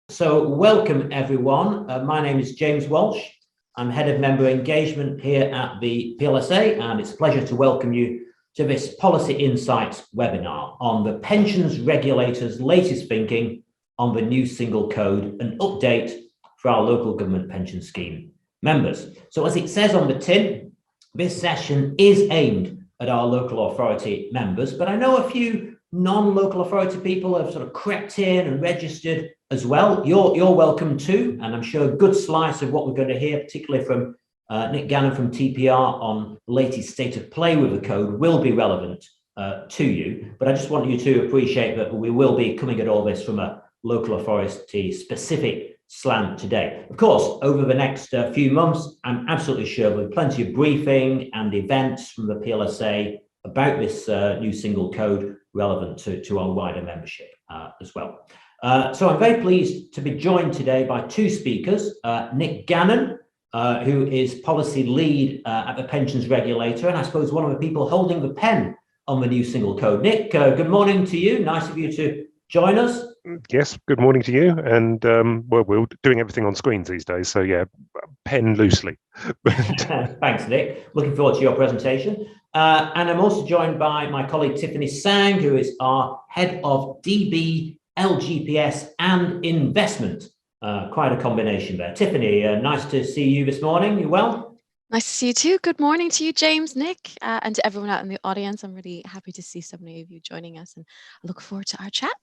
So welcome everyone. My name is James Walsh. I'm Head of Member Engagement here at the PLSA, and it's a pleasure to welcome you to this Policy Insights webinar on the Pensions Regulator's latest thinking on the new single code, an update for our local government pension scheme members. So as it says on the tin, this session is aimed at our local authority members, but I know a few non-local authority people have sort of crept in and registered as well. You're welcome too, and I'm sure a good slice of what we're going to hear, particularly from Nick Gannon from TPR on the latest state of play with the code, will be relevant to you. But I just want you to appreciate that we will be coming at all this from a local authority specific slant today. Of course, over the next few months, I'm absolutely sure there'll be plenty of briefing and events from the PLSA about this new single code relevant to our wider membership as well. So I'm very pleased to be joined today by two speakers, Nick Gannon, who is policy lead at the Pensions Regulator, and I suppose one of the people holding the pen on the new single code. Nick, good morning to you. Nice of you to join us. Yes, good morning to you. And well, we're doing everything on screens these days, so yeah, pen loosely. Thanks, Nick. Looking forward to your presentation. And I'm also joined by my colleague Tiffany Tsang, who is our head of DB, LGPS and Investment. Quite a combination there. Tiffany, nice to see you this morning. You well? Nice to see you too. Good morning to you, James, Nick, and to everyone out in the audience. I'm really happy to see so many of you joining us, and I look forward to our chat.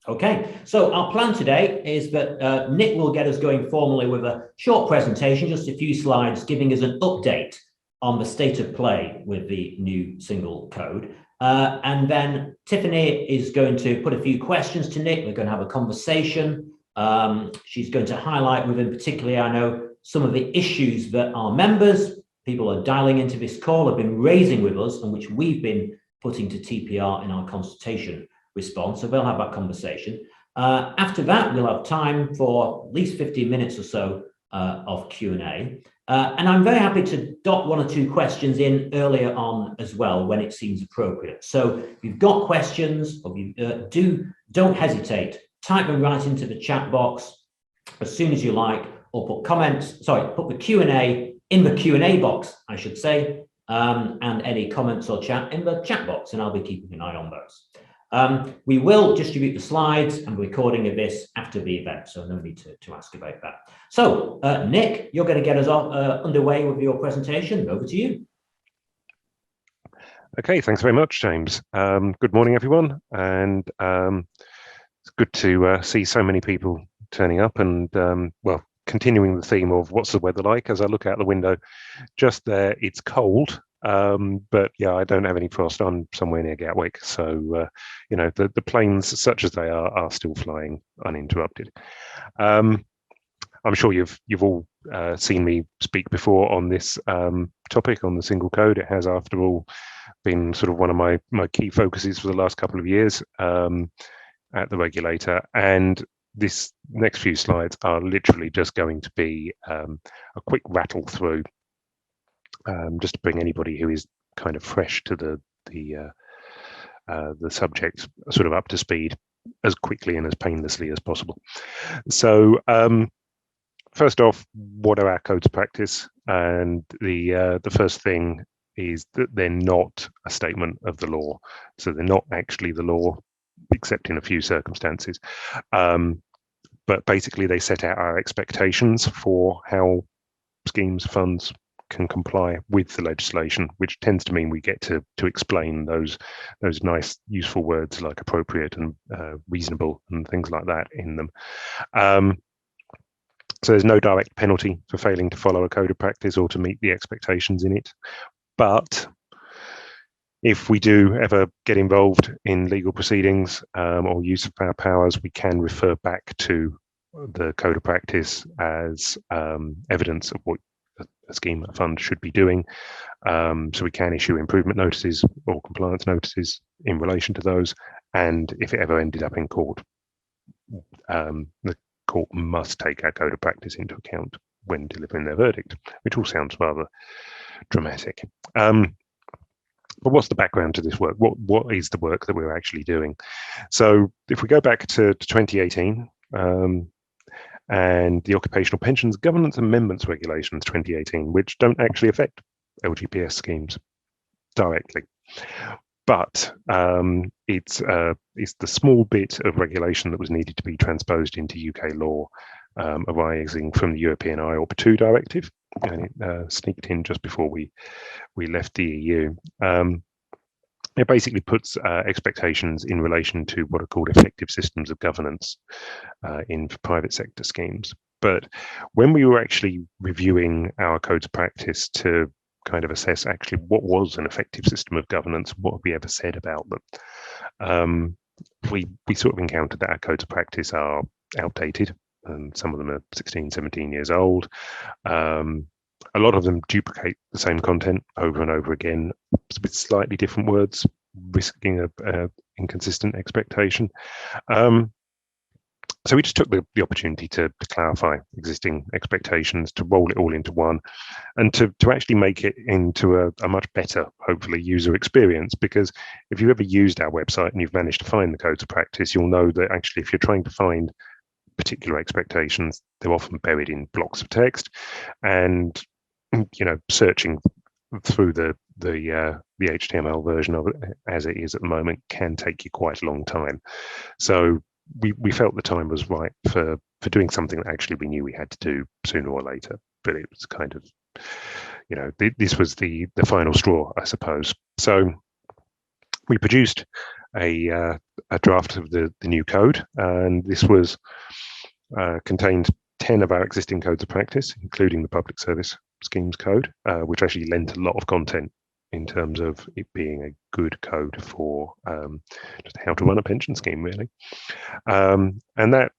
Okay, so our plan today is that Nick will get us going formally with a short presentation, just a few slides, giving us an update on the state of play with the new single code. And then Tiffany is going to put a few questions to Nick. We're going to have a conversation. She's going to highlight within particularly, I know, some of the issues that our members, people are dialing into this call, have been raising with us and which we've been putting to TPR in our consultation response. So we'll have that conversation. After that, we'll have time for at least 15 minutes or so of Q&A. And I'm very happy to dot one or two questions in earlier on as well when it seems appropriate. So if you've got questions, or you don't hesitate, type them right into the chat box as soon as you like, or put the Q&A in the Q&A box, I should say, and any comments or chat in the chat box, and I'll be keeping an eye on those. We will distribute the slides and recording of this after the event, so no need to ask about that. So, Nick, you're going to get us underway with your presentation. Over to you. Okay, thanks very much, James. Good morning, everyone, and it's good to see so many people turning up and, well, continuing the theme of what's the weather like. As I look out the window, just there, it's cold. But yeah, I don't have any frost. I'm somewhere near Gatwick, so you know, the planes, such as they are still flying uninterrupted. I'm sure you've all seen me speak before on this topic, on the single code. It has, after all, been sort of one of my key focuses for the last couple of years at the regulator. And this next few slides are literally just going to be a quick rattle through, just to bring anybody who is kind of fresh to the subject sort of up to speed as quickly and as painlessly as possible. So first off, what are our codes of practice? And the first thing is that they're not a statement of the law. So they're not actually the law, except in a few circumstances. But basically they set out our expectations for how schemes, funds can comply with the legislation, which tends to mean we get to explain those nice, useful words like appropriate and reasonable and things like that in them. So there's no direct penalty for failing to follow a code of practice or to meet the expectations in it. But if we do ever get involved in legal proceedings or use of our powers, we can refer back to the code of practice as evidence of what a scheme, a fund should be doing. So we can issue improvement notices or compliance notices in relation to those. And if it ever ended up in court, the court must take our code of practice into account when delivering their verdict, which all sounds rather dramatic. But what's the background to this work? What is the work that we're actually doing? So if we go back to 2018, and the Occupational Pensions Governance Amendments Regulations 2018, which don't actually affect LGPS schemes directly. But it's the small bit of regulation that was needed to be transposed into UK law arising from the European IORP 2 directive, and it sneaked in just before we left the EU. It basically puts expectations in relation to what are called effective systems of governance in private sector schemes. But when we were actually reviewing our codes of practice to kind of assess actually what was an effective system of governance, what have we ever said about them, we sort of encountered that our codes of practice are outdated, and some of them are 16, 17 years old. A lot of them duplicate the same content over and over again with slightly different words, risking a inconsistent expectation. So we just took the opportunity to clarify existing expectations, to roll it all into one, and to actually make it into a much better, hopefully, user experience. Because if you've ever used our website and you've managed to find the codes of practice, you'll know that actually if you're trying to find particular expectations, they're often buried in blocks of text, and searching through the HTML version of it as it is at the moment can take you quite a long time. So we felt the time was right for doing something that actually we knew we had to do sooner or later, but it was kind of, this was the final straw, I suppose. So we produced a draft of the new code, and this was contained 10 of our existing codes of practice, including the public service schemes code, which actually lent a lot of content in terms of it being a good code for just how to run a pension scheme, really. And that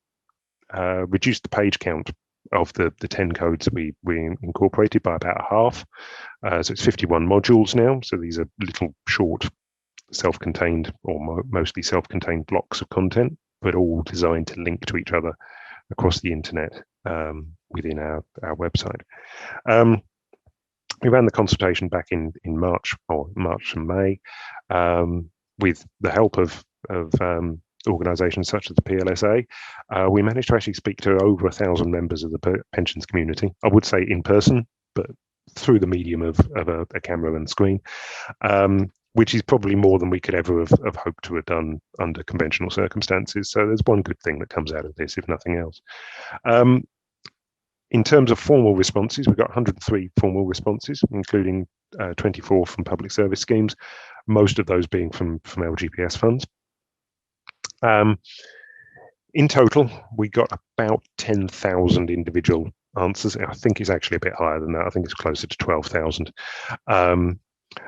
reduced the page count of the 10 codes that we incorporated by about half. So it's 51 modules now. So these are little short self-contained or mostly self-contained blocks of content, but all designed to link to each other across the internet within our website. We ran the consultation back in March and May with the help of organisations such as the PLSA. We managed to actually speak to over 1,000 members of the pensions community. I would say in person, but through the medium of a camera and screen, which is probably more than we could ever have hoped to have done under conventional circumstances. So there's one good thing that comes out of this, if nothing else. In terms of formal responses, we've got 103 formal responses, including 24 from public service schemes, most of those being from LGPS funds. In total, we got about 10,000 individual answers. I think it's actually a bit higher than that. I think it's closer to 12,000.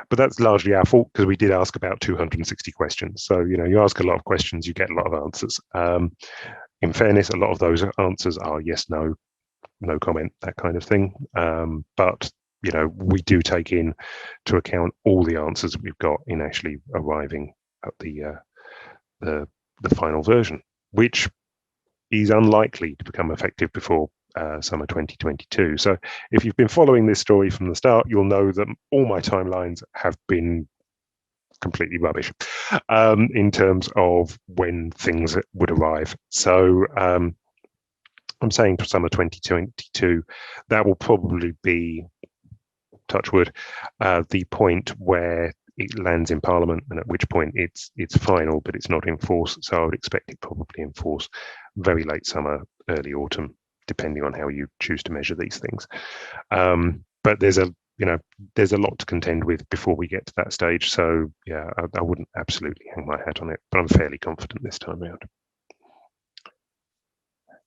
But that's largely our fault because we did ask about 260 questions. So, you ask a lot of questions, you get a lot of answers. In fairness, a lot of those answers are yes, no, no comment, that kind of thing. But, we do take in to account all the answers that we've got in actually arriving at the final version, which is unlikely to become effective before summer 2022. So if you've been following this story from the start, you'll know that all my timelines have been completely rubbish in terms of when things would arrive. So I'm saying for summer 2022, that will probably be, touch wood, the point where it lands in Parliament, and at which point it's final, but it's not in force. So I would expect it probably in force very late summer, early autumn, depending on how you choose to measure these things. But there's a lot to contend with before we get to that stage. So yeah, I wouldn't absolutely hang my hat on it, but I'm fairly confident this time around.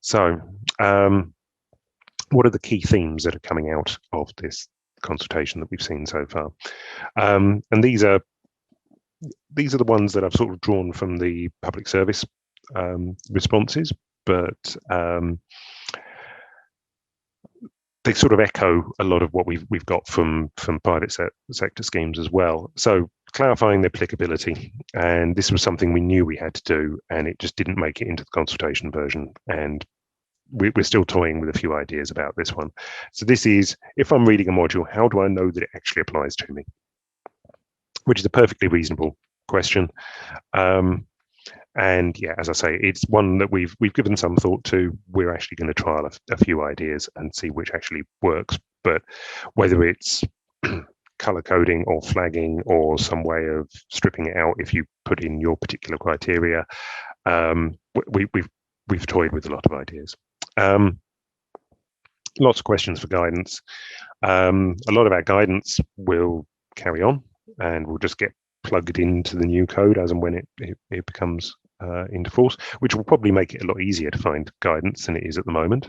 So what are the key themes that are coming out of this consultation that we've seen so far? And these are the ones that I've sort of drawn from the public service responses, but they sort of echo a lot of what we've got from private sector schemes as well. So clarifying the applicability, and this was something we knew we had to do, and it just didn't make it into the consultation version, and we're still toying with a few ideas about this one. So this is, if I'm reading a module, how do I know that it actually applies to me? Which is a perfectly reasonable question. And And yeah, as I say, it's one that we've given some thought to. We're actually going to trial a few ideas and see which actually works. But whether it's color coding or flagging or some way of stripping it out if you put in your particular criteria, we've toyed with a lot of ideas. Lots of questions for guidance. A lot of our guidance will carry on and will just get plugged into the new code as and when it becomes into force, which will probably make it a lot easier to find guidance than it is at the moment.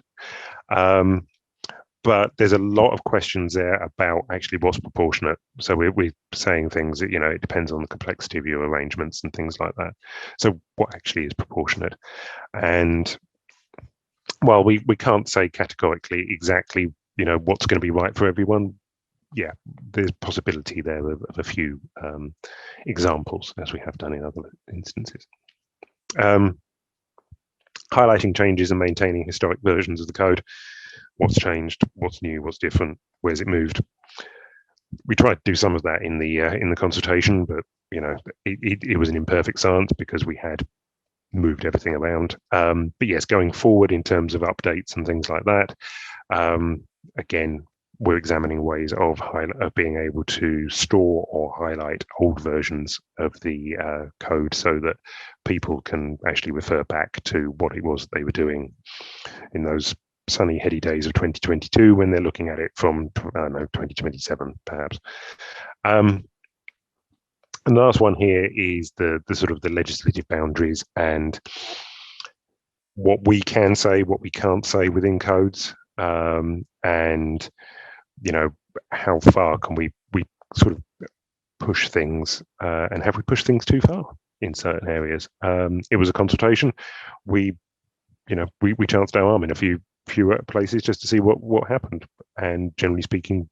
But there's a lot of questions there about actually what's proportionate. So we're saying things that, it depends on the complexity of your arrangements and things like that. So what actually is proportionate? And while we can't say categorically exactly, what's going to be right for everyone, yeah, there's possibility there of a few examples, as we have done in other instances. Highlighting changes and maintaining historic versions of the code. What's changed? What's new? What's different? Where's it moved? We tried to do some of that in the consultation, but it was an imperfect science because we had moved everything around. But yes, going forward in terms of updates and things like that, again, we're examining ways of being able to store or highlight old versions of the code so that people can actually refer back to what it was they were doing in those sunny, heady days of 2022 when they're looking at it from 2027, perhaps. And the last one here is the sort of the legislative boundaries and what we can say, what we can't say within codes, and how far can we sort of push things, and have we pushed things too far in certain areas? It was a consultation. We chanced our arm in a few places just to see what happened, and generally speaking,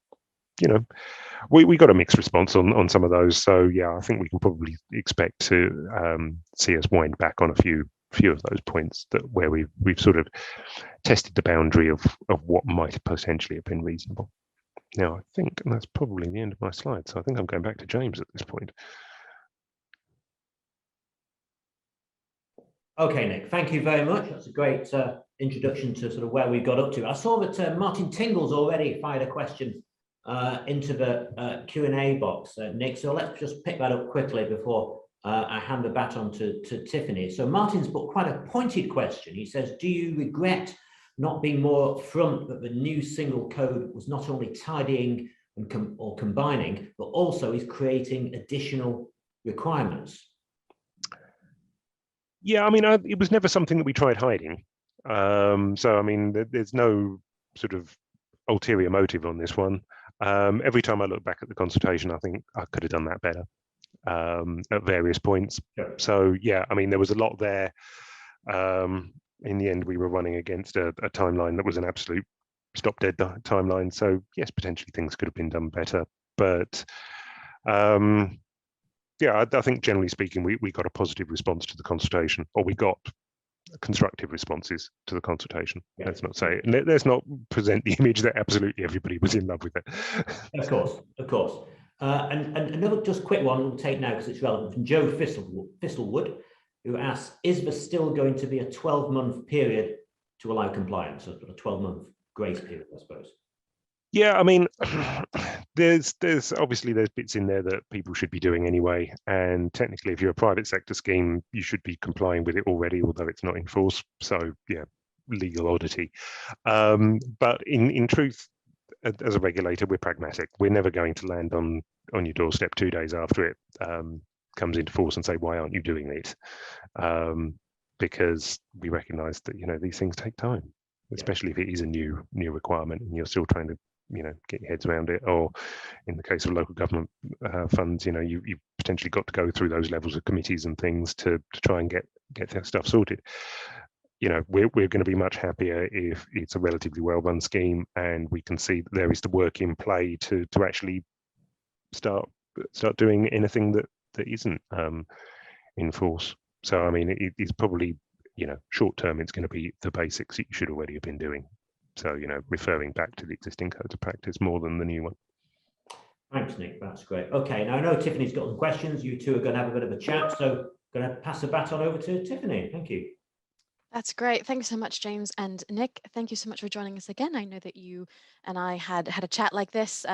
we got a mixed response on some of those. So yeah, I think we can probably expect to see us wind back on a few of those points where we've sort of tested the boundary of what might potentially have been reasonable. Now I think that's probably the end of my slide, so I think I'm going back to James at this point. Okay, Nick, thank you very much. That's a great introduction to sort of where we got up to. I saw that Martin Tingle's already fired a question into the Q&A box, Nick, so let's just pick that up quickly before I hand the baton to Tiffany. So Martin's put quite a pointed question. He says, do you regret not being more upfront that the new single code was not only tidying or combining, but also is creating additional requirements? Yeah, I mean, it was never something that we tried hiding. So, I mean, there's no sort of ulterior motive on this one. Every time I look back at the consultation, I think I could have done that better at various points. Yeah. So, yeah, I mean, there was a lot there. In the end, we were running against a timeline that was an absolute stop-dead timeline. So, yes, potentially things could have been done better. But yeah, I think generally speaking, we got a positive response to the consultation, or we got constructive responses to the consultation. Yeah. Let's not say, let's not present the image that absolutely everybody was in love with it. Of course, of course. And another just quick one we'll take now because it's relevant, from Joe Thistlewood, who asks, is there still going to be a 12-month period to allow compliance, so a 12-month grace period, I suppose? Yeah, I mean, there's obviously there's bits in there that people should be doing anyway, and technically, if you're a private sector scheme, you should be complying with it already, although it's not in force. So yeah, legal oddity. But in truth, as a regulator, we're pragmatic. We're never going to land on your doorstep 2 days after it comes into force and say, why aren't you doing it? Because we recognise that these things take time, especially if it is a new requirement and you're still trying to get your heads around it, or in the case of local government funds, you've potentially got to go through those levels of committees and things to try and get that stuff sorted. We're going to be much happier if it's a relatively well-run scheme and we can see that there is the work in play to actually start doing anything that isn't in force. So I mean, it's probably short term, it's going to be the basics that you should already have been doing. So, referring back to the existing codes of practice more than the new one. Thanks, Nick. That's great. Okay, now I know Tiffany's got some questions. You two are going to have a bit of a chat, so I'm going to pass the baton over to Tiffany. Thank you. That's great. Thanks so much, James and Nick. Thank you so much for joining us again. I know that you and I had a chat like this.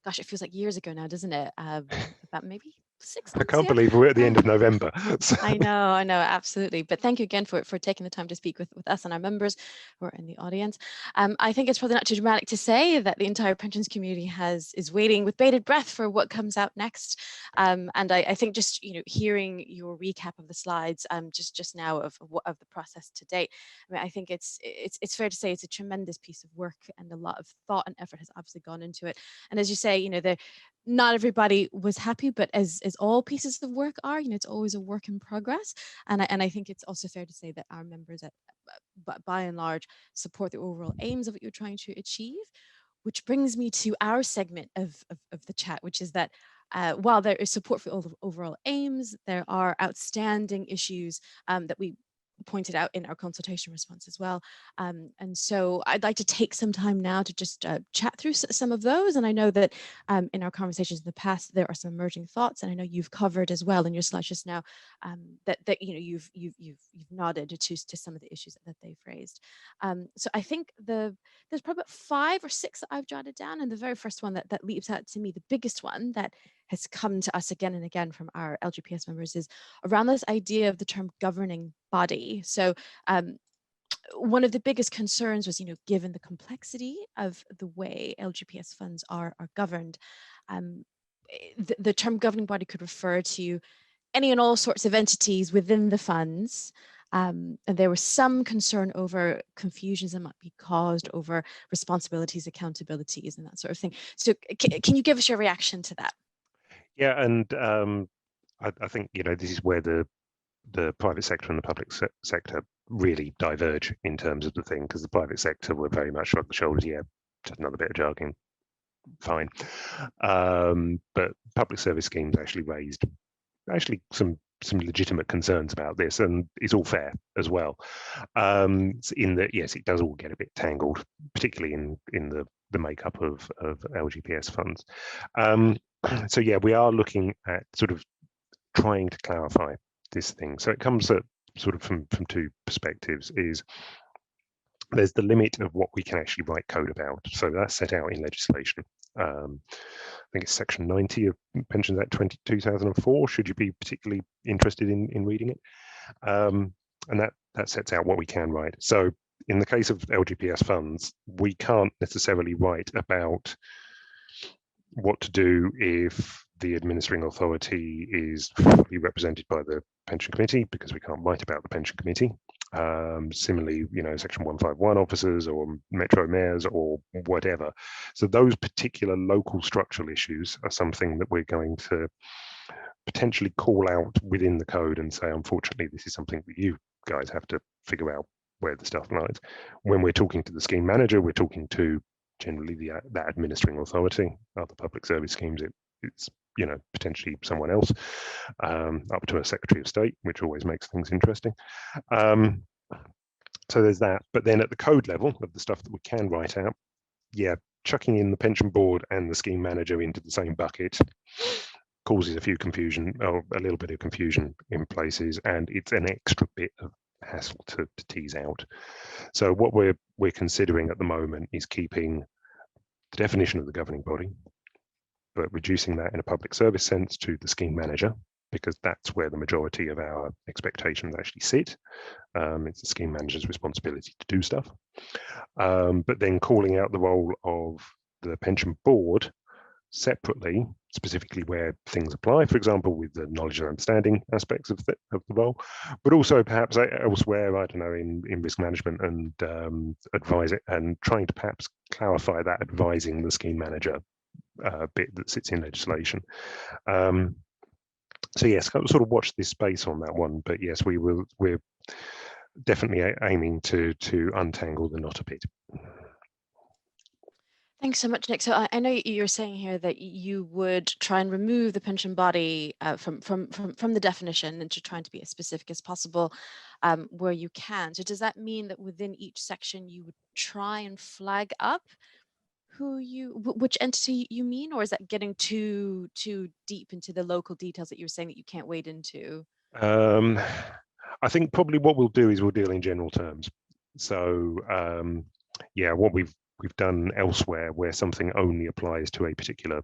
Gosh, it feels like years ago now, doesn't it? About maybe 6 I months. can't Yeah. believe we're at the end of November. So. I know, absolutely. But thank you again for taking the time to speak with us and our members who are in the audience. I think it's probably not too dramatic to say that the entire pensions community is waiting with bated breath for what comes out next. And I think just hearing your recap of the slides just now of the process to date, I mean, I think it's fair to say it's a tremendous piece of work, and a lot of thought and effort has obviously gone into it. And as you say, not everybody was happy, but as all pieces of work are, it's always a work in progress. And I think it's also fair to say that our members, by and large, support the overall aims of what you're trying to achieve. Which brings me to our segment of the chat, which is that while there is support for all the overall aims, there are outstanding issues that we pointed out in our consultation response as well. And so I'd like to take some time now to just chat through some of those. And I know that in our conversations in the past, there are some emerging thoughts, and I know you've covered as well in your slides just now that you've nodded to some of the issues that they've raised. So I think there's probably about 5 or 6 that I've jotted down, and the very first one that leaps out to me, the biggest one that has come to us again and again from our LGPS members, is around this idea of the term governing body. So one of the biggest concerns was, given the complexity of the way LGPS funds are governed, the term governing body could refer to any and all sorts of entities within the funds. And there was some concern over confusions that might be caused over responsibilities, accountabilities, and that sort of thing. So can you give us your reaction to that? Yeah, and I think this is where the private sector and the public sector really diverge in terms of the thing, because the private sector were very much shrug the shoulders. Yeah, just another bit of jargon, fine. But public service schemes actually raised some legitimate concerns about this, and it's all fair as well. In that, yes, it does all get a bit tangled, particularly in the makeup of LGPS funds. So yeah, we are looking at sort of trying to clarify this thing. So it comes at sort of from 2 perspectives. Is there's the limit of what we can actually write code about. So that's set out in legislation. I think it's section 90 of Pensions Act 2004, should you be particularly interested in reading it. And that sets out what we can write. So in the case of LGPS funds, we can't necessarily write about what to do if the administering authority is fully represented by the pension committee, because we can't write about the pension committee. Similarly, section 151 officers or metro mayors or whatever. So those particular local structural issues are something that we're going to potentially call out within the code and say, unfortunately, this is something that you guys have to figure out where the stuff lies. When we're talking to the scheme manager, we're talking to generally that administering authority. Other public service schemes, it's potentially someone else, up to a Secretary of State, which always makes things interesting. So there's that. But then at the code level of the stuff that we can write out, yeah, chucking in the pension board and the scheme manager into the same bucket causes a little bit of confusion in places, and it's an extra bit of hassle to tease out. So what we're considering at the moment is keeping the definition of the governing body, but reducing that in a public service sense to the scheme manager, because that's where the majority of our expectations actually sit. It's the scheme manager's responsibility to do stuff. But then calling out the role of the pension board separately, specifically where things apply, for example, with the knowledge and understanding aspects of the role, but also perhaps elsewhere, I don't know, in risk management and advise it, and trying to perhaps clarify that advising the scheme manager bit that sits in legislation. So yes, sort of watch this space on that one, but yes, we're definitely aiming to untangle the knot a bit. Thanks so much, Nick. So I know you're saying here that you would try and remove the pension body from the definition, and to trying to be as specific as possible where you can. So does that mean that within each section you would try and flag up which entity you mean, or is that getting too deep into the local details that you were saying that you can't wade into? I think probably what we'll do is we'll deal in general terms. So yeah, what we've done elsewhere where something only applies to a particular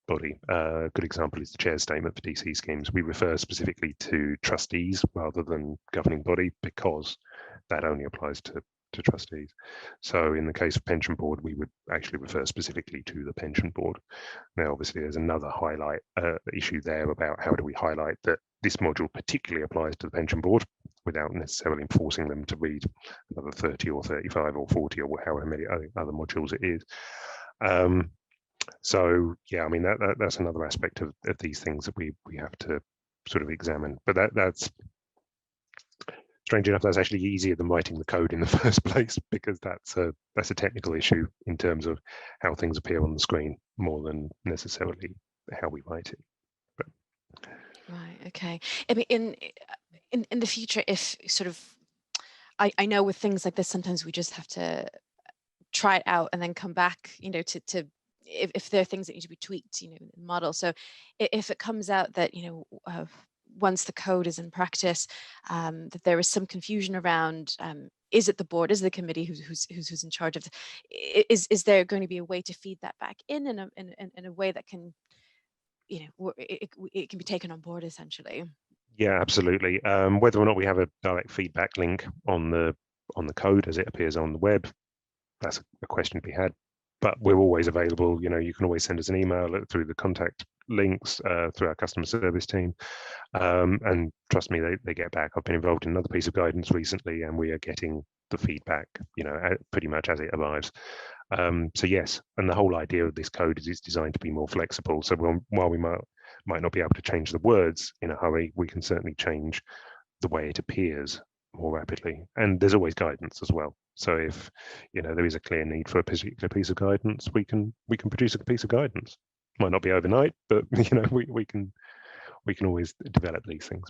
body. A good example is the chair's statement for DC schemes. We refer specifically to trustees rather than governing body because that only applies to trustees. So in the case of pension board, we would actually refer specifically to the pension board. Now, obviously, there's another highlight issue there about how do we highlight that this module particularly applies to the pension board without necessarily enforcing them to read another 30 or 35 or 40 or however many other modules it is. So yeah, I mean that's another aspect of these things that we have to sort of examine. But that's strange enough, that's actually easier than writing the code in the first place, because that's a technical issue in terms of how things appear on the screen more than necessarily how we write it. But. Right. Okay. I mean, in the future, if sort of, I know with things like this, sometimes we just have to try it out and then come back, you know, to if there are things that need to be tweaked, you know, in the model. So if it comes out that, you know, once the code is in practice, that there is some confusion around, is it the board, is it the committee who's in charge of, is there going to be a way to feed that back in a way that can, you know, it can be taken on board essentially? Yeah, absolutely. Whether or not we have a direct feedback link on the code as it appears on the web, that's a question to be had. But we're always available. You know, you can always send us an email through the contact links through our customer service team. And trust me, they get back. I've been involved in another piece of guidance recently, and we are getting the feedback, you know, pretty much as it arrives. So yes, and the whole idea of this code is it's designed to be more flexible. So while we might not be able to change the words in a hurry, we can certainly change the way it appears more rapidly. And there's always guidance as well. So if, you know, there is a clear need for a particular piece of guidance, we can produce a piece of guidance. Might not be overnight, but you know, we can always develop these things.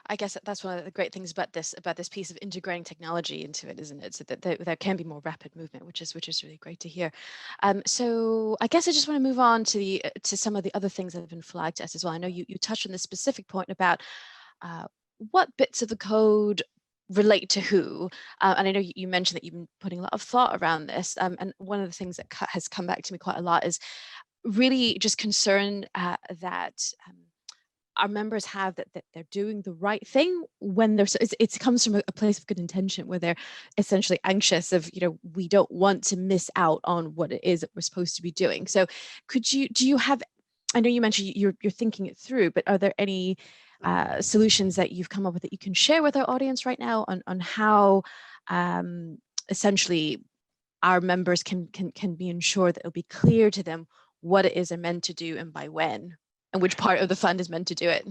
I guess that's one of the great things about this piece of integrating technology into it, isn't it? So that there can be more rapid movement, which is really great to hear. So I guess I just want to move on to some of the other things that have been flagged to us as well. I know you touched on this specific point about what bits of the code relate to who, and I know you mentioned that you've been putting a lot of thought around this, and one of the things that has come back to me quite a lot is really just concern that our members have that they're doing the right thing when they're, it comes from a place of good intention where they're essentially anxious of, you know, we don't want to miss out on what it is that we're supposed to be doing. So do you have, I know you mentioned you're thinking it through, but are there any solutions that you've come up with that you can share with our audience right now on how essentially our members can be ensured that it'll be clear to them what it is they're meant to do and by when, and which part of the fund is meant to do it?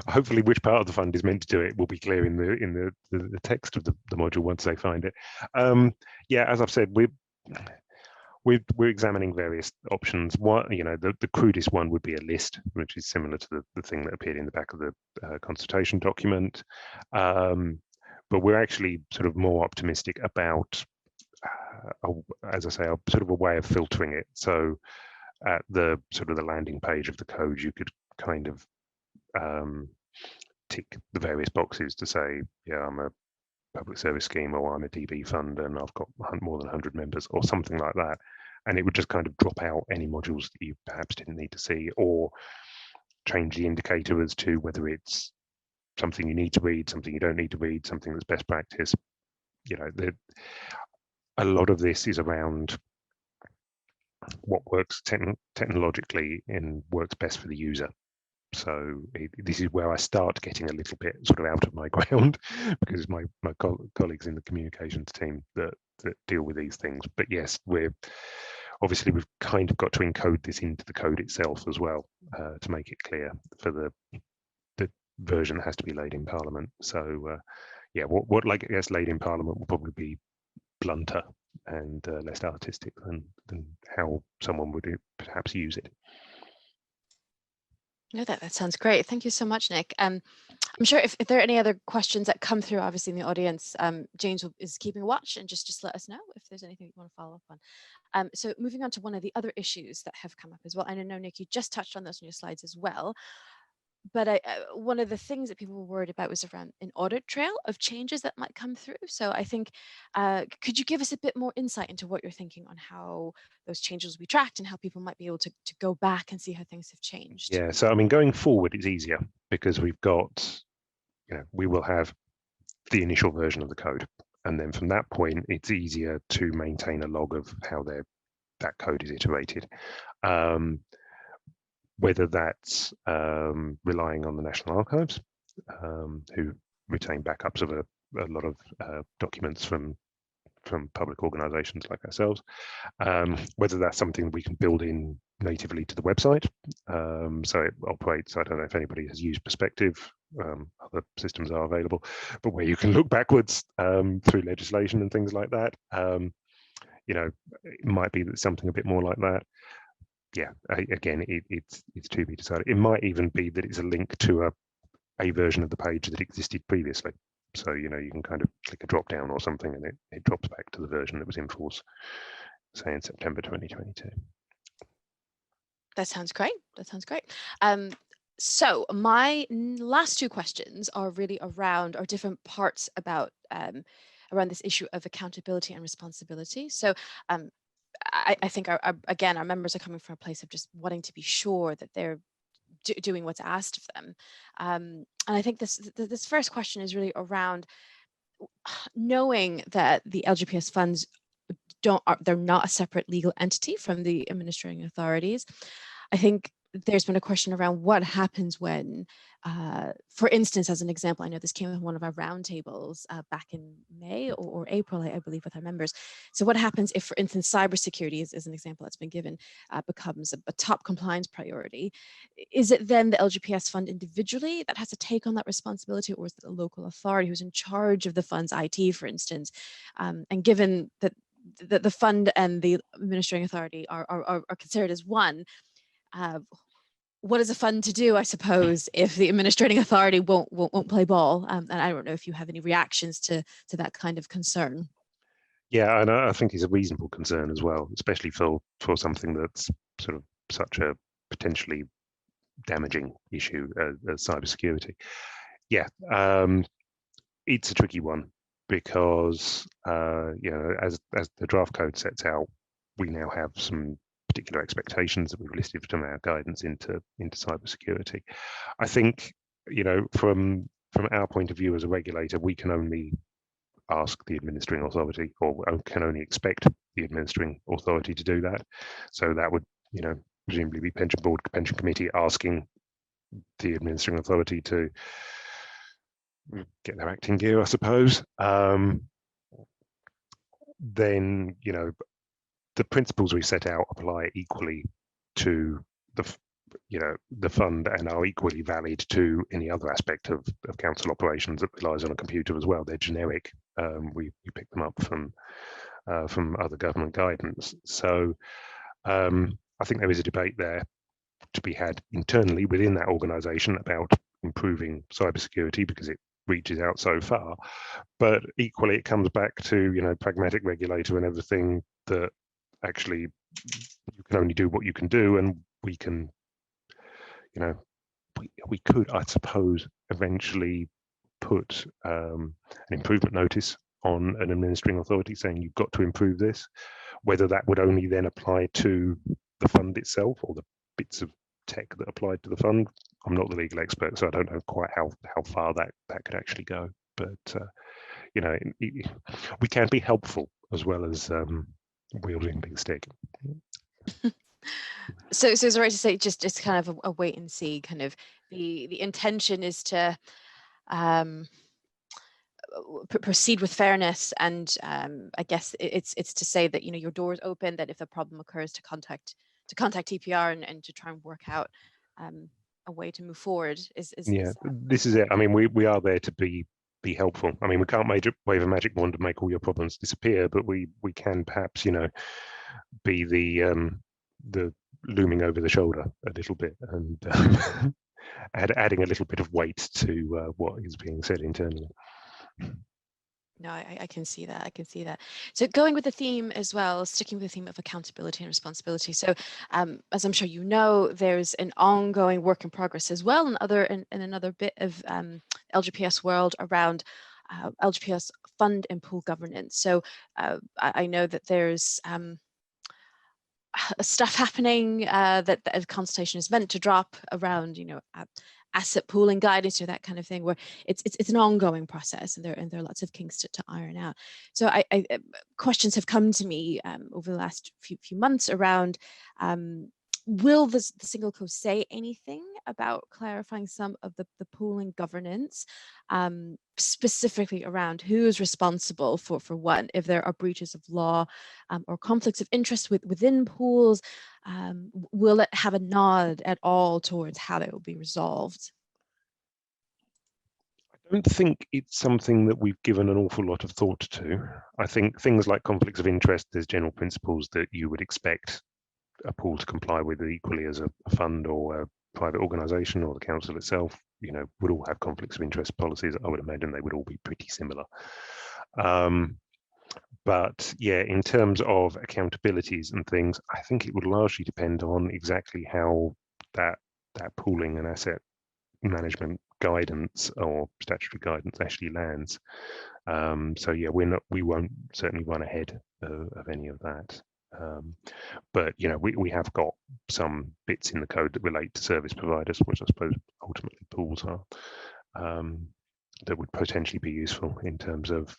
Hopefully which part of the fund is meant to do it will be clear in the text of the module once they find it. Yeah, as I've said, we're examining various options. One, you know, the crudest one would be a list, which is similar to the thing that appeared in the back of the consultation document. But we're actually sort of more optimistic about, as I say, a sort of a way of filtering it. So at the sort of the landing page of the code, you could kind of tick the various boxes to say, yeah, I'm a public service scheme, or I'm a DB fund and I've got more than 100 members, or something like that. And it would just kind of drop out any modules that you perhaps didn't need to see, or change the indicator as to whether it's something you need to read, something you don't need to read, something that's best practice. You know, a lot of this is around what works technologically and works best for the user. So this is where I start getting a little bit sort of out of my ground, because my colleagues in the communications team that deal with these things. But yes, we've kind of got to encode this into the code itself as well, to make it clear for the version that has to be laid in Parliament. So yeah, what like gets laid in Parliament will probably be blunter and less artistic than how someone would perhaps use it. No, that sounds great. Thank you so much, Nick. I'm sure if there are any other questions that come through, obviously in the audience, James is keeping watch, and just let us know if there's anything you want to follow up on. So moving on to one of the other issues that have come up as well. And I know, Nick, you just touched on those in your slides as well. But one of the things that people were worried about was around an audit trail of changes that might come through. So I think, could you give us a bit more insight into what you're thinking on how those changes will be tracked and how people might be able to go back and see how things have changed? Yeah, so I mean, going forward, it's easier because we've got, we will have the initial version of the code. And then from that point, it's easier to maintain a log of how that code is iterated. Whether that's relying on the National Archives, who retain backups of a lot of documents from public organisations like ourselves, whether that's something we can build in natively to the website. So it operates, I don't know if anybody has used Perspective, other systems are available, but where you can look backwards through legislation and things like that. It might be that something a bit more like that. Yeah, again, it's to be decided. It might even be that it's a link to a version of the page that existed previously. So, you can kind of click a drop down or something and it drops back to the version that was in force, say in September 2022. That sounds great. That sounds great. So my last two questions are really around different parts about around this issue of accountability and responsibility. So I think again, our members are coming from a place of just wanting to be sure that they're doing what's asked of them. And I think this first question is really around knowing that the LGPS funds they're not a separate legal entity from the administrating authorities. I think there's been a question around what happens when, for instance, as an example, I know this came in one of our roundtables back in May or April, I believe, with our members. So what happens if, for instance, cybersecurity is an example that's been given, becomes a top compliance priority? Is it then the LGPS fund individually that has to take on that responsibility, or is it a local authority who's in charge of the fund's IT, for instance? And given that the fund and the administrating authority are considered as one, what is a fund to do, I suppose, if the administrating authority won't play ball? And I don't know if you have any reactions to that kind of concern. Yeah, and I think it's a reasonable concern as well, especially for something that's sort of such a potentially damaging issue as cybersecurity. Yeah, it's a tricky one because as the draft code sets out, we now have some particular expectations that we've listed from our guidance into cybersecurity. I think, from our point of view as a regulator, we can only ask the administering authority, or can only expect the administering authority to do that. So that would, presumably be pension board, pension committee asking the administering authority to get their act in gear, I suppose. Then, the principles we set out apply equally to the fund and are equally valid to any other aspect of council operations that relies on a computer as well. They're generic. We pick them up from other government guidance. So I think there is a debate there to be had internally within that organisation about improving cybersecurity because it reaches out so far. But equally, it comes back to pragmatic regulator and everything that actually you can only do what you can do, and we can, we could, I suppose, eventually put an improvement notice on an administering authority saying you've got to improve this. Whether that would only then apply to the fund itself or the bits of tech that applied to the fund, I'm not the legal expert, so I don't know quite how far that could actually go. But we can be helpful as well as wielding big stick. So is it right to say just kind of a wait and see, kind of the intention is to proceed with fairness, and I guess it's to say that your door is open, that if a problem occurs to contact TPR and to try and work out a way to move forward. This is it. I mean, we are there to be helpful. I mean, we can't wave a magic wand and make all your problems disappear, but we can perhaps be the looming over the shoulder a little bit, and adding a little bit of weight to what is being said internally. No, I can see that. I can see that. So going with the theme as well, sticking with the theme of accountability and responsibility. So as I'm sure you know, there's an ongoing work in progress as well in another bit of LGPS world around LGPS fund and pool governance. So I know that there's stuff happening that the consultation is meant to drop around, asset pooling guidance or that kind of thing, where it's an ongoing process, and there are lots of kinks to iron out. So I questions have come to me over the last few months around will the single code say anything about clarifying some of the pooling governance, specifically around who is responsible for what, if there are breaches of law or conflicts of interest within pools? Will it have a nod at all towards how that will be resolved? I don't think it's something that we've given an awful lot of thought to. I think things like conflicts of interest, there's general principles that you would expect a pool to comply with equally as a fund or a private organisation, or the council itself, would all have conflicts of interest policies. I would imagine they would all be pretty similar. But yeah, in terms of accountabilities and things, I think it would largely depend on exactly how that pooling and asset management guidance or statutory guidance actually lands. So yeah, we won't certainly run ahead of any of that. But we have got some bits in the code that relate to service providers, which I suppose ultimately pools are, that would potentially be useful in terms of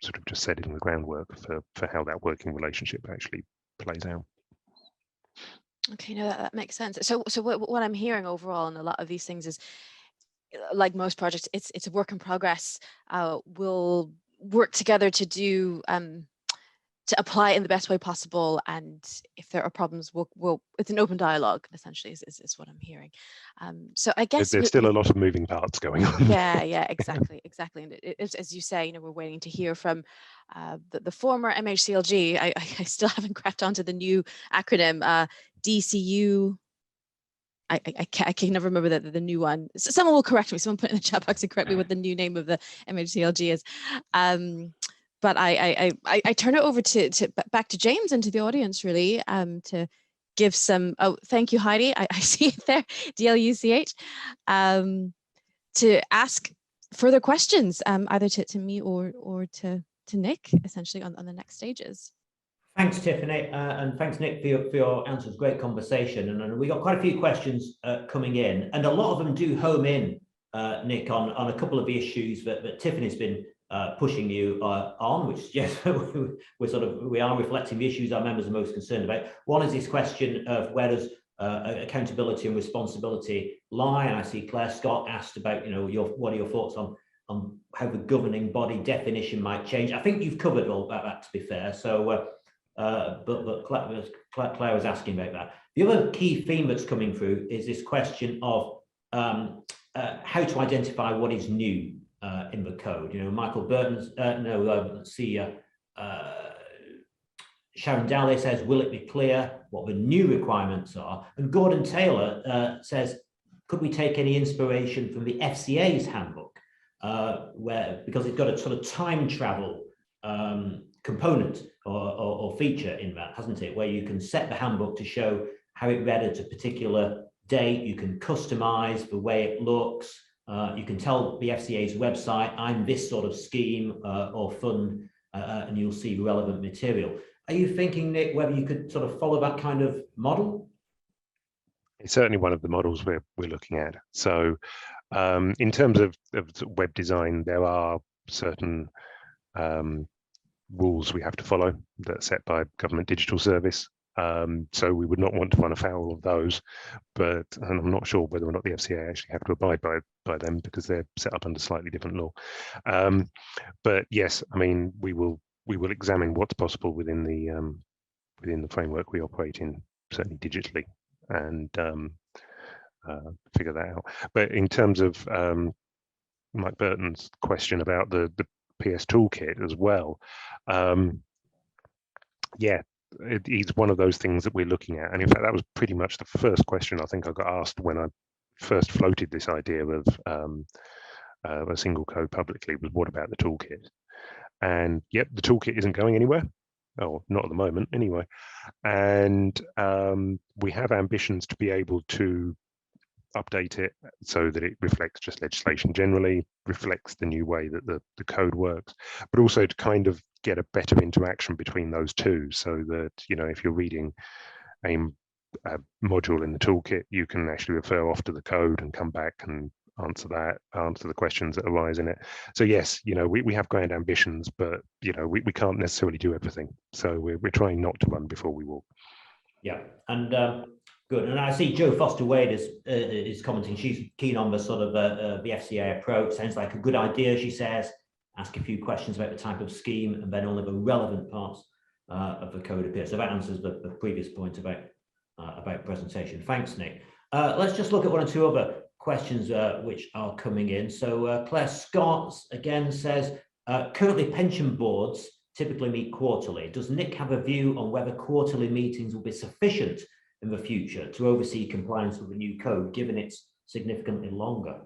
sort of just setting the groundwork for how that working relationship actually plays out. Okay, no, that makes sense. So what I'm hearing overall in a lot of these things is, like most projects, it's a work in progress. We'll work together to do to apply it in the best way possible, and if there are problems, we'll it's an open dialogue, essentially, is what I'm hearing. So I guess there's still a lot of moving parts going on. Yeah, exactly. And it's, as you say, we're waiting to hear from the former MHCLG. I still haven't cracked onto the new acronym, DCU. I can never remember the new one. So someone will correct me. Someone put in the chat box and correct me what the new name of the MHCLG is. But I turn it over to back to James and to the audience, really, to give some. Oh, thank you, Heidi. I see it there, DLUCH, to ask further questions, either to me or to Nick, essentially on the next stages. Thanks, Tiffany, and thanks, Nick, for your answers. Great conversation, and we got quite a few questions coming in, and a lot of them do home in, Nick, on a couple of the issues that Tiffany's been pushing you on, which suggests we are reflecting the issues our members are most concerned about. One is this question of where does accountability and responsibility lie, and I see Claire Scott asked about what are your thoughts on how the governing body definition might change. I think you've covered all that, to be fair. So. But Claire was asking about that. The other key theme that's coming through is this question of how to identify what is new in the code. Michael Burton's Sharon Daly says, will it be clear what the new requirements are? And Gordon Taylor says, could we take any inspiration from the FCA's handbook, because it's got a sort of time travel component or feature in that, hasn't it, where you can set the handbook to show how it read at a particular date. You can customize the way it looks. You can tell the FCA's website, I'm this sort of scheme or fund, and you'll see relevant material. Are you thinking, Nick, whether you could sort of follow that kind of model? It's certainly one of the models we're looking at. So in terms of web design, there are certain rules we have to follow that are set by Government Digital Service. So we would not want to run afoul of those, and I'm not sure whether or not the FCA actually have to abide by them, because they're set up under slightly different law. But yes, I mean, we will examine what's possible within the framework we operate in, certainly digitally, and figure that out. But in terms of Mike Burton's question about the PS toolkit as well, yeah, it's one of those things that we're looking at. And in fact, that was pretty much the first question I think I got asked when I first floated this idea of a single code publicly was, what about the toolkit? And yep, the toolkit isn't going anywhere. Oh, not at the moment anyway. And we have ambitions to be able to update it so that it reflects just legislation generally, reflects the new way that the code works, but also to kind of get a better interaction between those two, so that, you know, if you're reading a module in the toolkit, you can actually refer off to the code and come back and answer the questions that arise in it. So yes, you know, we have grand ambitions, but you know, we can't necessarily do everything. So we're trying not to run before we walk. Yeah, and good. And I see Jo Foster Wade is commenting. She's keen on the sort of the FCA approach. Sounds like a good idea, she says. Ask a few questions about the type of scheme, and then only the relevant parts of the code appear. So that answers the previous point about presentation. Thanks, Nick. Let's just look at one or two other questions which are coming in. So Claire Scott again says, currently pension boards typically meet quarterly. Does Nick have a view on whether quarterly meetings will be sufficient in the future to oversee compliance with the new code, given it's significantly longer?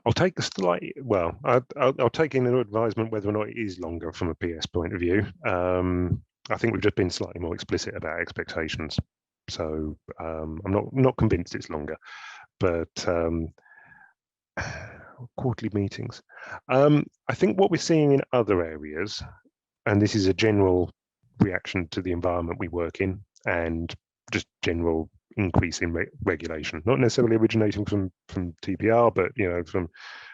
I'll take a slight, well, I'll take in an advisement whether or not it is longer from a PS point of view. I think we've just been slightly more explicit about expectations. So I'm not convinced it's longer, but quarterly meetings. I think what we're seeing in other areas, and this is a general reaction to the environment we work in and just general increase in regulation, not necessarily originating from TPR, but you know, from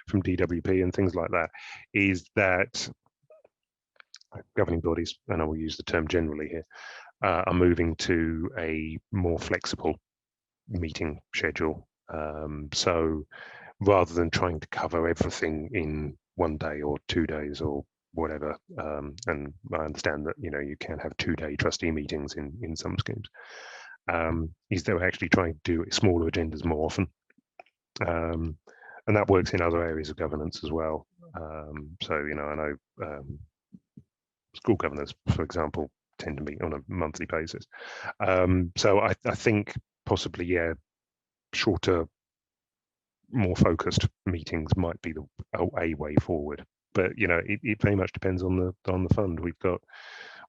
DWP and things like that, is that governing bodies, and I will use the term generally here, are moving to a more flexible meeting schedule. So rather than trying to cover everything in 1 day or 2 days or whatever, and I understand that, you know, you can have 2-day trustee meetings in some schemes, is they're actually trying to do smaller agendas more often. And that works in other areas of governance as well. So, you know, I know school governors, for example, tend to meet on a monthly basis. So I think possibly, yeah, shorter, more focused meetings might be a way forward. But you know, it very much depends on the fund. We've got,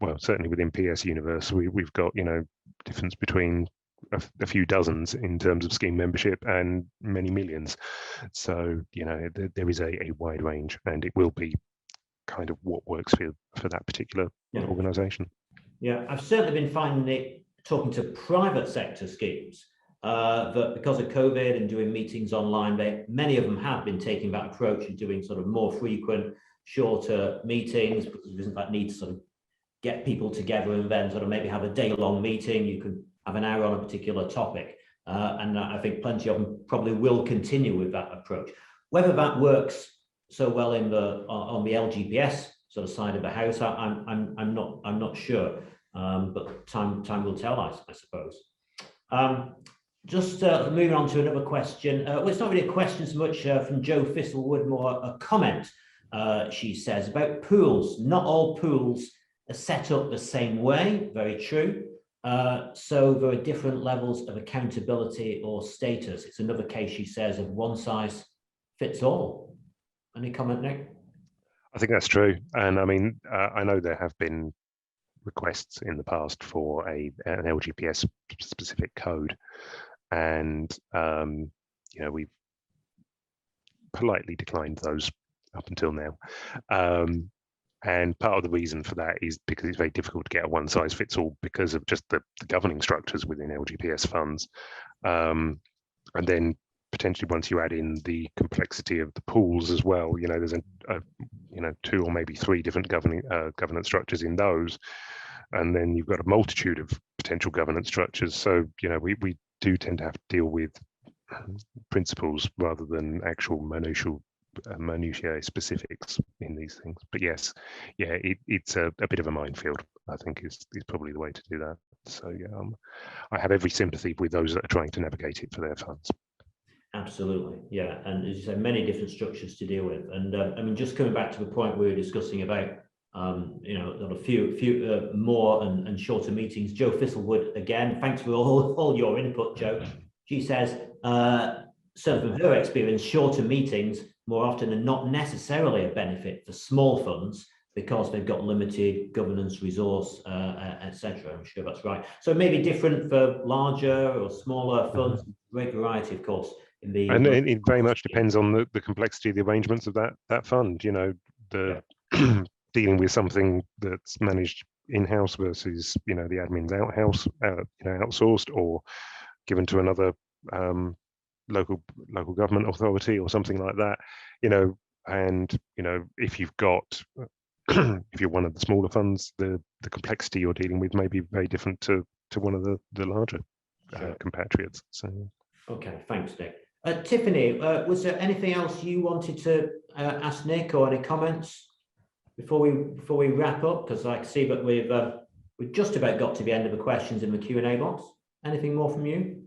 well, certainly within PS Universe, we've got, you know, difference between a few dozens in terms of scheme membership and many millions. So you know, there is a wide range, and it will be kind of what works for that particular organisation. Yeah, I've certainly been finding it, talking to private sector schemes, that because of COVID and doing meetings online, many of them have been taking that approach and doing sort of more frequent, shorter meetings, because there isn't that need to sort of get people together and then sort of maybe have a day-long meeting. You can have an hour on a particular topic, and I think plenty of them probably will continue with that approach. Whether that works so well in on the LGPS sort of side of the house, I'm not sure, but time will tell, I suppose. Just moving on to another question. Well, it's not really a question so much from Jo Thistlewood, more a comment. She says about pools. Not all pools are set up the same way. Very true. So there are different levels of accountability or status. It's another case, she says, of one size fits all. Any comment, Nick? I think that's true. And I mean, I know there have been requests in the past for an LGPS specific code. And, you know, we've politely declined those up until now. And part of the reason for that is because it's very difficult to get a one size fits all because of just the governing structures within LGPS funds. And then potentially once you add in the complexity of the pools as well, you know, there's you know, 2 or maybe 3 different governance structures in those. And then you've got a multitude of potential governance structures. So, you know, we do tend to have to deal with principles rather than actual minutiae specifics in these things. But yes, yeah, it's a bit of a minefield, I think is probably the way to do that. So yeah, I have every sympathy with those that are trying to navigate it for their funds. Absolutely, yeah, and as you say, many different structures to deal with. And I mean, just coming back to the point we were discussing about a few more and shorter meetings. Joe Thistlewood, again, thanks for all your input, Joe. She says, certainly from her experience, shorter meetings more often than not necessarily a benefit for small funds because they've got limited governance resource, etc. I'm sure that's right. So maybe different for larger or smaller funds. Great variety, of course. And it very much depends on the complexity of the arrangements of that fund. Dealing with something that's managed in-house versus the admin's outsourced or given to another local government authority or something like that. And if you've got if you're one of the smaller funds, the complexity you're dealing with may be very different to one of the larger compatriots. So okay, thanks, Nick. Tiffany, was there anything else you wanted to ask Nick, or any comments before we wrap up? Because I see that we've just about got to the end of the questions in the Q&A box. Anything more from you?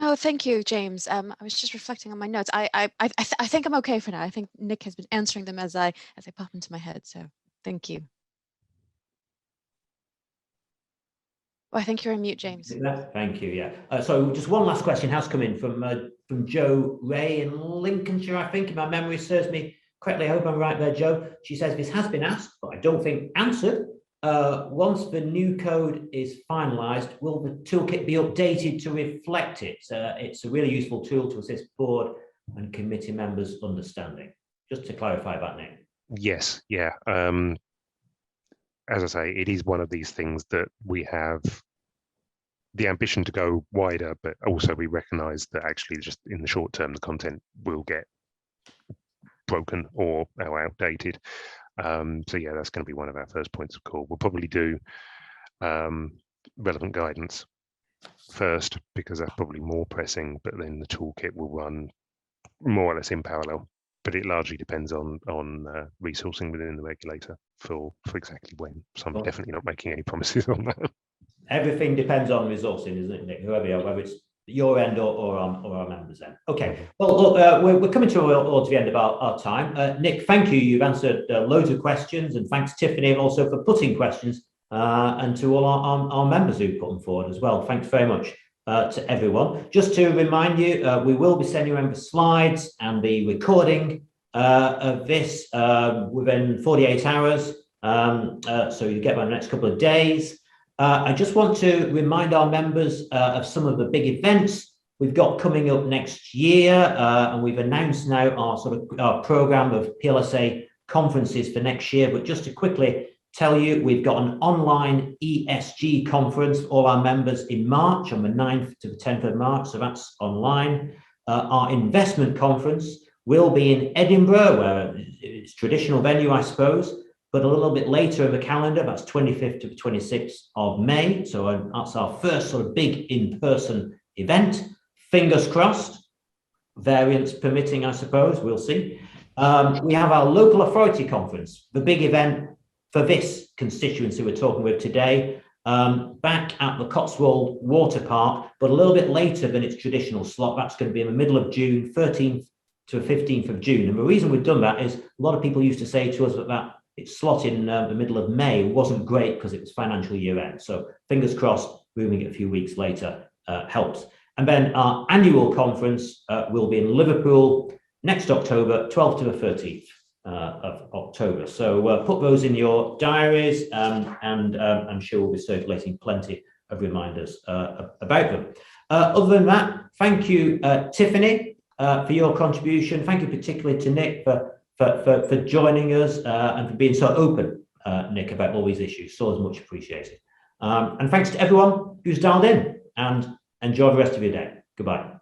No, thank you, James. I was just reflecting on my notes. I think I'm okay for now. I think Nick has been answering them as I pop into my head. So thank you. Oh, I think you're on mute, James. Thank you. Yeah. So just one last question has come in from Joe Ray in Lincolnshire, I think, if my memory serves me correctly. I hope I'm right there, Joe. She says this has been asked, but I don't think answered. Once the new code is finalised, will the toolkit be updated to reflect it? It's a really useful tool to assist board and committee members' understanding. Just to clarify that, Nick. Yes, yeah. As I say, it is one of these things that we have the ambition to go wider, but also we recognise that actually just in the short term, the content will get broken or outdated. So yeah, that's going to be one of our first points of call. We'll probably do relevant guidance first because that's probably more pressing, but then the toolkit will run more or less in parallel. But it largely depends on resourcing within the regulator for exactly when. So I'm definitely not making any promises on that. Everything depends on resourcing, isn't it, Nick? Whoever you are, whether it's your end or our members' end. Okay. Well, look, we're coming towards the end of our time. Nick, thank you. You've answered loads of questions, and thanks, Tiffany, also for putting questions, and to all our members who put them forward as well. Thanks very much to everyone. Just to remind you, we will be sending around the slides and the recording of this within 48 hours. So you get that in the next couple of days. I just want to remind our members of some of the big events we've got coming up next year, and we've announced now our program of PLSA conferences for next year. But just to quickly tell you, we've got an online ESG conference for all our members in March, on the 9th to the 10th of March, so that's online. Our investment conference will be in Edinburgh, where it's traditional venue, I suppose, but a little bit later in the calendar. That's 25th to the 26th of May. So that's our first sort of big in-person event. Fingers crossed, variants permitting, I suppose, we'll see. We have our local authority conference, the big event for this constituency we're talking with today, back at the Cotswold Water Park, but a little bit later than its traditional slot. That's going to be in the middle of June, 13th to 15th of June. And the reason we've done that is a lot of people used to say to us that its slot in the middle of May wasn't great because it was financial year end. So fingers crossed, moving it a few weeks later helps. And then our annual conference will be in Liverpool next October, 12th to the 13th of October. So put those in your diaries, and I'm sure we'll be circulating plenty of reminders about them. Other than that, thank you, Tiffany, for your contribution. Thank you particularly to Nick for joining us and for being so open, Nick, about all these issues. So much appreciated. And thanks to everyone who's dialed in, and enjoy the rest of your day. Goodbye.